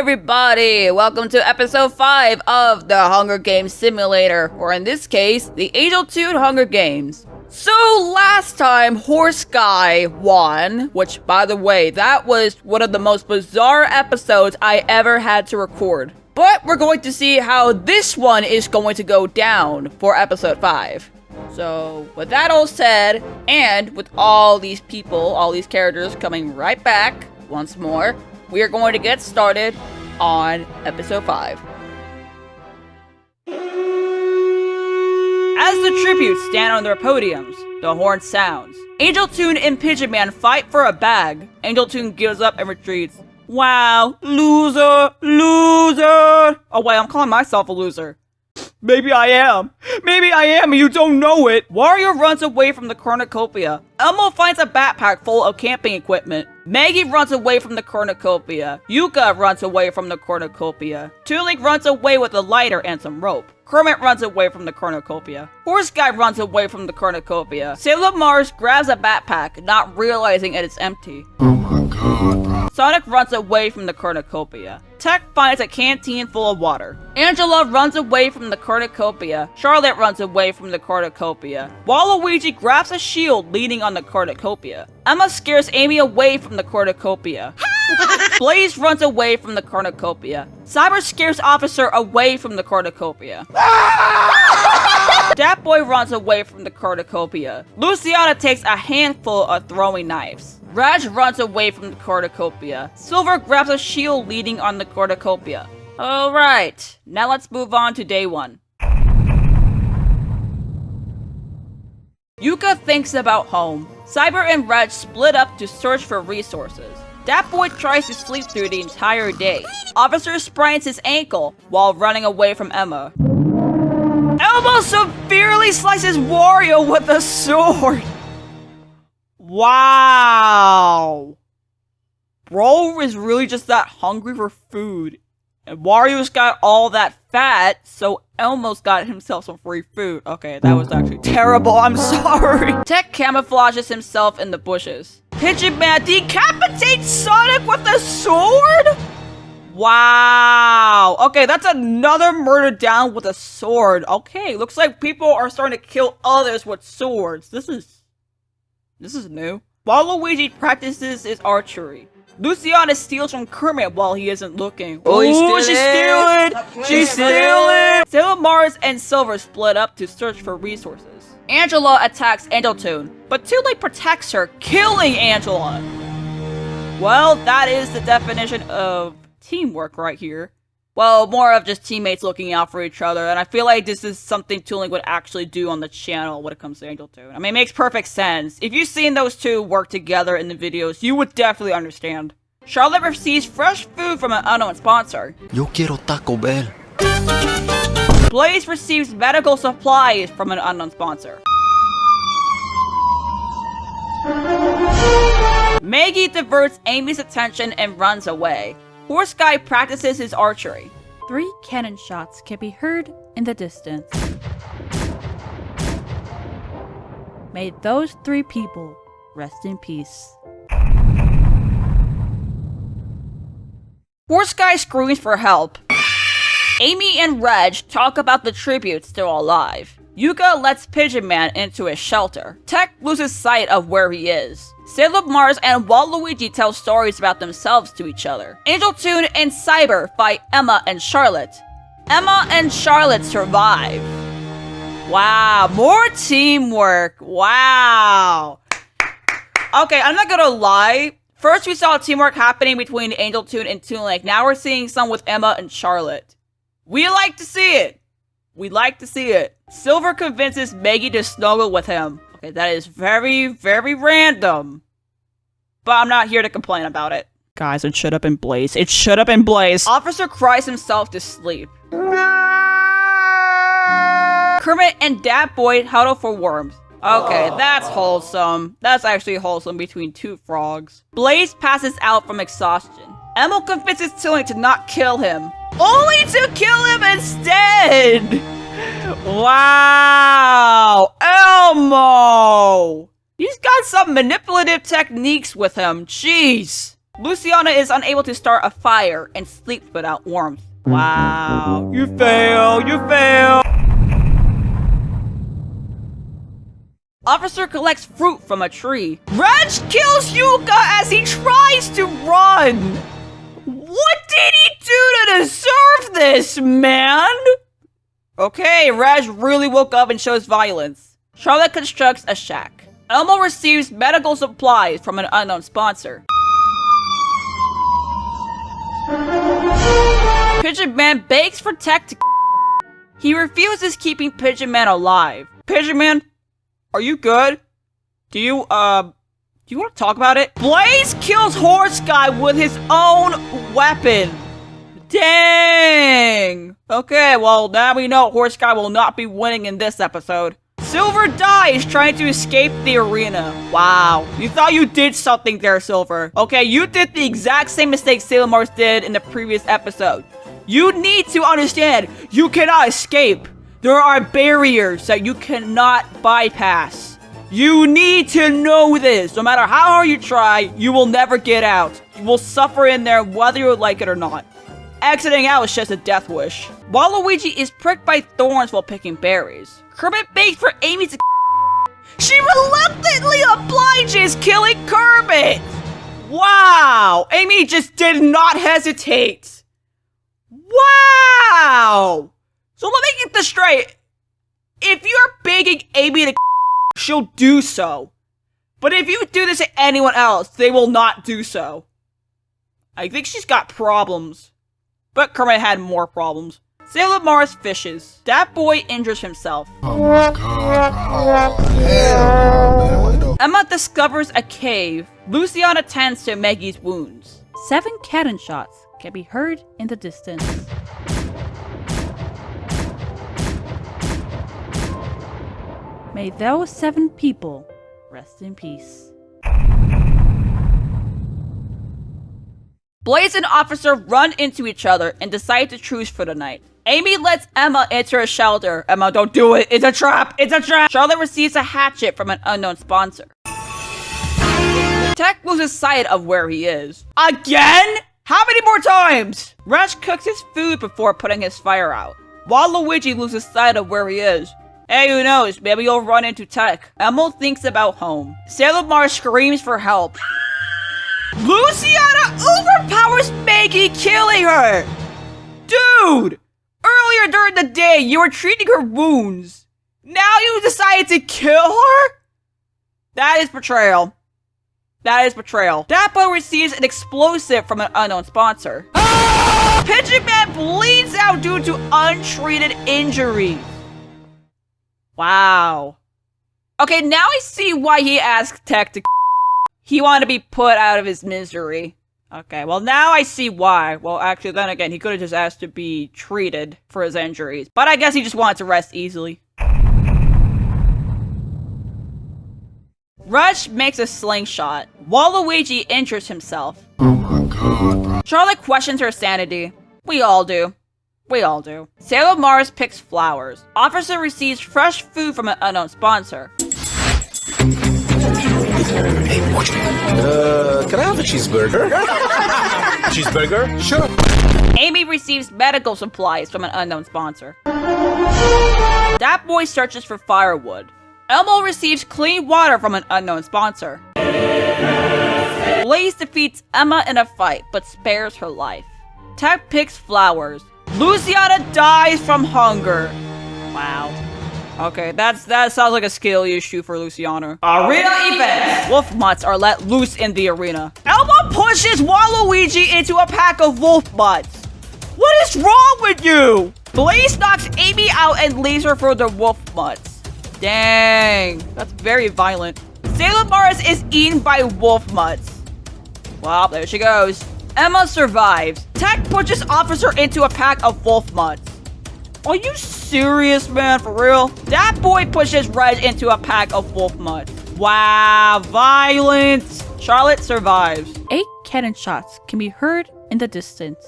everybody! Welcome to episode 5 of the Hunger Games Simulator, or in this case, the Angel Toon Hunger Games. So last time, Horse Guy won, which by the way, that was one of the most bizarre episodes I ever had to record. But we're going to see how this one is going to go down for episode 5. So, with that all said, and with all these people, all these characters coming right back once more, we are going to get started on episode 5. As the tributes stand on their podiums, the horn sounds. Angel Toon and Pigeon Man fight for a bag. Angel Toon gives up and retreats. Wow, loser, loser! Oh wait, I'm calling myself a loser. Maybe I am, and you don't know it! Wario runs away from the cornucopia. Elmo finds a backpack full of camping equipment. Maggie runs away from the cornucopia. Yuka runs away from the cornucopia. Toon runs away with a lighter and some rope. Kermit runs away from the cornucopia. Horse Guy runs away from the cornucopia. Sailor Mars grabs a backpack, not realizing it is empty. Oh my god, bro. Sonic runs away from the cornucopia. Tech finds a canteen full of water. Angela runs away from the cornucopia. Charlotte runs away from the cornucopia. Waluigi grabs a shield leaning on the cornucopia. Emma scares Amy away from the cornucopia. Blaze runs away from the cornucopia. Cyber scares Officer away from the cornucopia. Dat Boy runs away from the cornucopia. Luciana takes a handful of throwing knives. Raj runs away from the cornucopia. Silver grabs a shield leaning on the cornucopia. Alright, now let's move on to day 1. Yuka thinks about home. Cyber and Reg split up to search for resources. Dat Boy tries to sleep through the entire day. Officer sprains his ankle while running away from Emma. Elmo severely slices Wario with a sword! Wow! Bro is really just that hungry for food. And Wario's got all that fat, so Elmo's got himself some free food. Okay, that was actually terrible, I'm sorry. Tech camouflages himself in the bushes. Pigeon Man decapitates Sonic with a sword? Wow. Okay, that's another murder down with a sword. Okay, looks like people are starting to kill others with swords. This is new. Waluigi practices his archery. Luciana steals from Kermit while he isn't looking. Oh, She's stealing! Sailor Mars and Silver split up to search for resources. Angela attacks Angel Toon, but Toon protects her, killing Angela. Well, that is the definition of teamwork right here. Well, more of just teammates looking out for each other, and I feel like this is something Toon would actually do on the channel when it comes to Angel Toon. I mean, it makes perfect sense. If you've seen those two work together in the videos, you would definitely understand. Charlotte receives fresh food from an unknown sponsor. Yo quiero Taco Bell. Blaze receives medical supplies from an unknown sponsor. Maggie diverts Amy's attention and runs away. Horse Guy practices his archery. 3 cannon shots can be heard in the distance. May those 3 people rest in peace. Horse Guy screams for help. Amy and Reg talk about the tributes still alive. Yuka lets Pigeon Man into a shelter. Tech loses sight of where he is. Sailor Mars and Waluigi tell stories about themselves to each other. Angel Toon and Cyber fight Emma and Charlotte. Emma and Charlotte survive. Wow, more teamwork. Wow. Okay, I'm not gonna lie. First we saw teamwork happening between Angel Toon and Toon Link. Now we're seeing some with Emma and Charlotte. We like to see it. We like to see it. Silver convinces Maggie to snuggle with him. Okay, that is very, very random. But I'm not here to complain about it. Guys, it should have been Blaze. It should have been Blaze. Officer cries himself to sleep. Kermit and Dat Boy huddle for worms. Okay, that's wholesome. That's actually wholesome between 2 frogs. Blaze passes out from exhaustion. Emma convinces Tilly to not kill him. Only to kill him instead! Wow! Elmo! He's got some manipulative techniques with him. Jeez. Luciana is unable to start a fire and sleeps without warmth. Wow. You fail. You fail. Officer collects fruit from a tree. Reg kills Yuka as he tries to run. What did he do to deserve this, man? Okay, Reg really woke up and shows violence. Charlotte constructs a shack. Elmo receives medical supplies from an unknown sponsor. Pigeon Man begs for Tech to He refuses keeping Pigeon Man alive. Pigeon Man, are you good? Do you want to talk about it? Blaze kills Horse Guy with his own weapon. Dang! Okay, well, now we know Horse Guy will not be winning in this episode. Silver dies trying to escape the arena. Wow. You thought you did something there, Silver. Okay, you did the exact same mistake Sailor Mars did in the previous episode. You need to understand, you cannot escape. There are barriers that you cannot bypass. You need to know this. No matter how hard you try, you will never get out. You will suffer in there whether you like it or not. Exiting out is just a death wish. Waluigi is pricked by thorns while picking berries. Kermit begs for Amy to She reluctantly obliges, killing Kermit! Wow! Amy just did not hesitate. Wow! So let me get this straight. If you're begging Amy to she'll do so. But if you do this to anyone else, they will not do so. I think she's got problems. But Kermit had more problems. Sailor Mars fishes. That boy injures himself. Oh my god. Oh, hell, man. What the Emma discovers a cave. Luciana tends to Maggie's wounds. 7 cannon shots can be heard in the distance. May those 7 people rest in peace. Blaze and Officer run into each other and decide to truce for the night. Amy lets Emma enter a shelter. Emma, don't do it. It's a trap. It's a trap. Charlotte receives a hatchet from an unknown sponsor. Tech loses sight of where he is. Again? How many more times? Reg cooks his food before putting his fire out. Waluigi loses sight of where he is. Hey, who knows? Maybe you'll run into Tech. Emma thinks about home. Sailor Mars screams for help. Luciana overpowers Maggie, killing her! Dude! Earlier during the day, you were treating her wounds. Now you decided to kill her? That is betrayal. That is betrayal. That boy receives an explosive from an unknown sponsor. Pigeon Man bleeds out due to untreated injuries. Wow. Okay, now I see why he asked Tech to He wanted to be put out of his misery. Okay, well now I see why. Well, actually, then again, he could have just asked to be treated for his injuries. But I guess he just wanted to rest easily. Rush makes a slingshot. Waluigi injures himself. Oh my god, bro. Charlotte questions her sanity. We all do. We all do. Sailor Mars picks flowers. Officer receives fresh food from an unknown sponsor. Hey, watch me. Can I have a cheeseburger? Cheeseburger? Sure. Amy receives medical supplies from an unknown sponsor. That boy searches for firewood. Elmo receives clean water from an unknown sponsor. Blaze defeats Emma in a fight, but spares her life. Tech picks flowers. Luciana dies from hunger. Wow. Okay, that sounds like a skill issue for Luciana. Arena events! Wolf mutts are let loose in the arena. Elmo pushes Waluigi into a pack of wolf mutts. What is wrong with you? Blaze knocks Amy out and leaves her for the wolf mutts. Dang, that's very violent. Sailor Mars is eaten by wolf mutts. Well, there she goes. Emma survives. Tech pushes Officer into a pack of wolf mutts. Are you serious, man? For real? That boy pushes Reg into a pack of wolf mutts. Wow, violence. Charlotte survives. 8 cannon shots can be heard in the distance.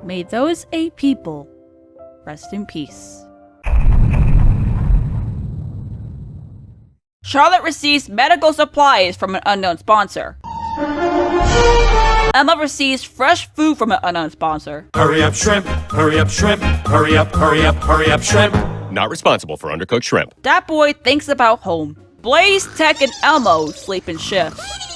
May those 8 people rest in peace. Charlotte receives medical supplies from an unknown sponsor. Emma receives fresh food from an unknown sponsor. Hurry up, shrimp! Hurry up, shrimp! Hurry up, hurry up, hurry up, shrimp! Not responsible for undercooked shrimp. Dat boy thinks about home. Blaze, Tech, and Elmo sleep in shifts.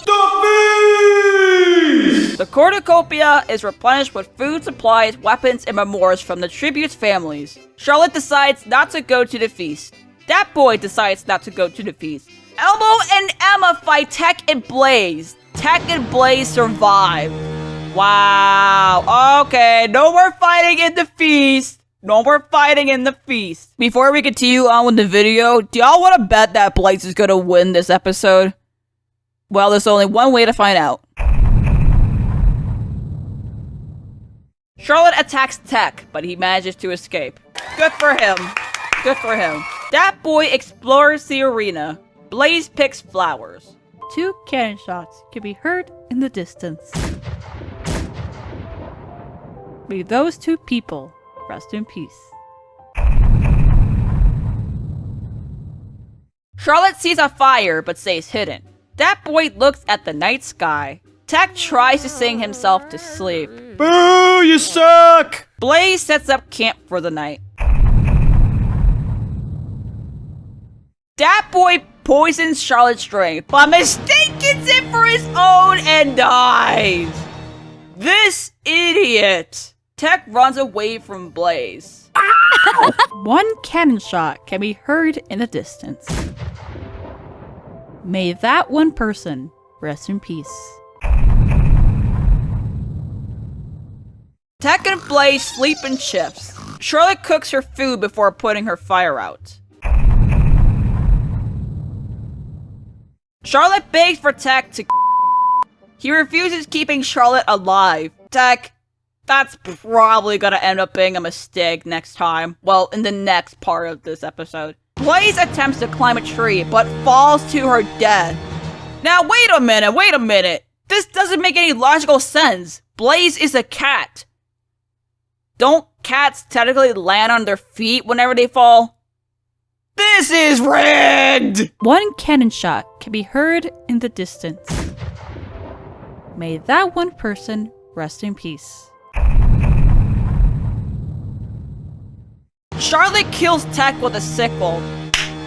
The cornucopia is replenished with food, supplies, weapons, and memoirs from the tributes' families. Charlotte decides not to go to the feast. Dat boy decides not to go to the feast. Elmo and Emma fight Tech and Blaze. Tech and Blaze survive. Wow. Okay, no more fighting in the feast. No more fighting in the feast. Before we continue on with the video, do y'all want to bet that Blaze is gonna win this episode? Well, there's only one way to find out. Charlotte attacks Tech, but he manages to escape. Good for him. Good for him. Dat boy explores the arena. Blaze picks flowers. 2 cannon shots can be heard in the distance. May those 2 people rest in peace. Charlotte sees a fire but stays hidden. Dat boy looks at the night sky. Tech tries to sing himself to sleep. Boo! You suck! Blaze sets up camp for the night. Dat boy poisons Charlotte's drink, but mistakes it for his own and dies. This idiot. Tech runs away from Blaze. 1 cannon shot can be heard in the distance. May that one person rest in peace. Tech and Blaze sleep in shifts. Charlotte cooks her food before putting her fire out. Charlotte begs for Tech to He refuses keeping Charlotte alive. Tech, that's probably gonna end up being a mistake next time. Well, in the next part of this episode. Blaze attempts to climb a tree, but falls to her death. Now, wait a minute. This doesn't make any logical sense. Blaze is a cat. Don't cats technically land on their feet whenever they fall? This is rigged! 1 cannon shot can be heard in the distance. May that one person rest in peace. Charlotte kills Tech with a sickle.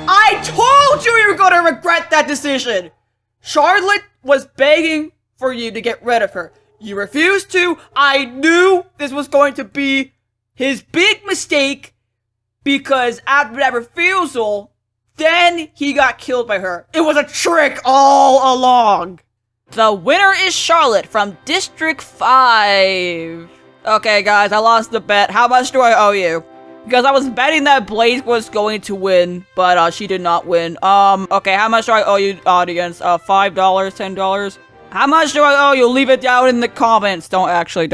I told you were gonna regret that decision! Charlotte was begging for you to get rid of her. You refused to. I knew this was going to be his big mistake because after that refusal, then he got killed by her. It was a trick all along. The winner is Charlotte from District 5. Okay, guys, I lost the bet. How much do I owe you? Because I was betting that Blaze was going to win, but she did not win. Okay, how much do I owe you, audience? $5, $10? How much do I owe you? Leave it down in the comments. Don't actually.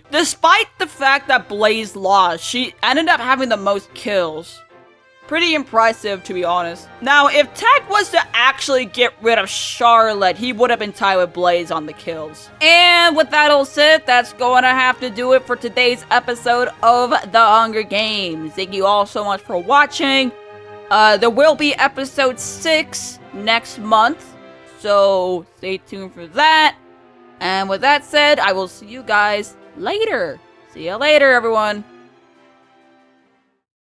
Despite the fact that Blaze lost, she ended up having the most kills. Pretty impressive, to be honest. Now, if Tech was to actually get rid of Charlotte, he would have been tied with Blaze on the kills. And with that all said, that's going to have to do it for today's episode of The Hunger Games. Thank you all so much for watching. There will be episode 6 next month, so stay tuned for that. And with that said, I will see you guys later. See you later, everyone.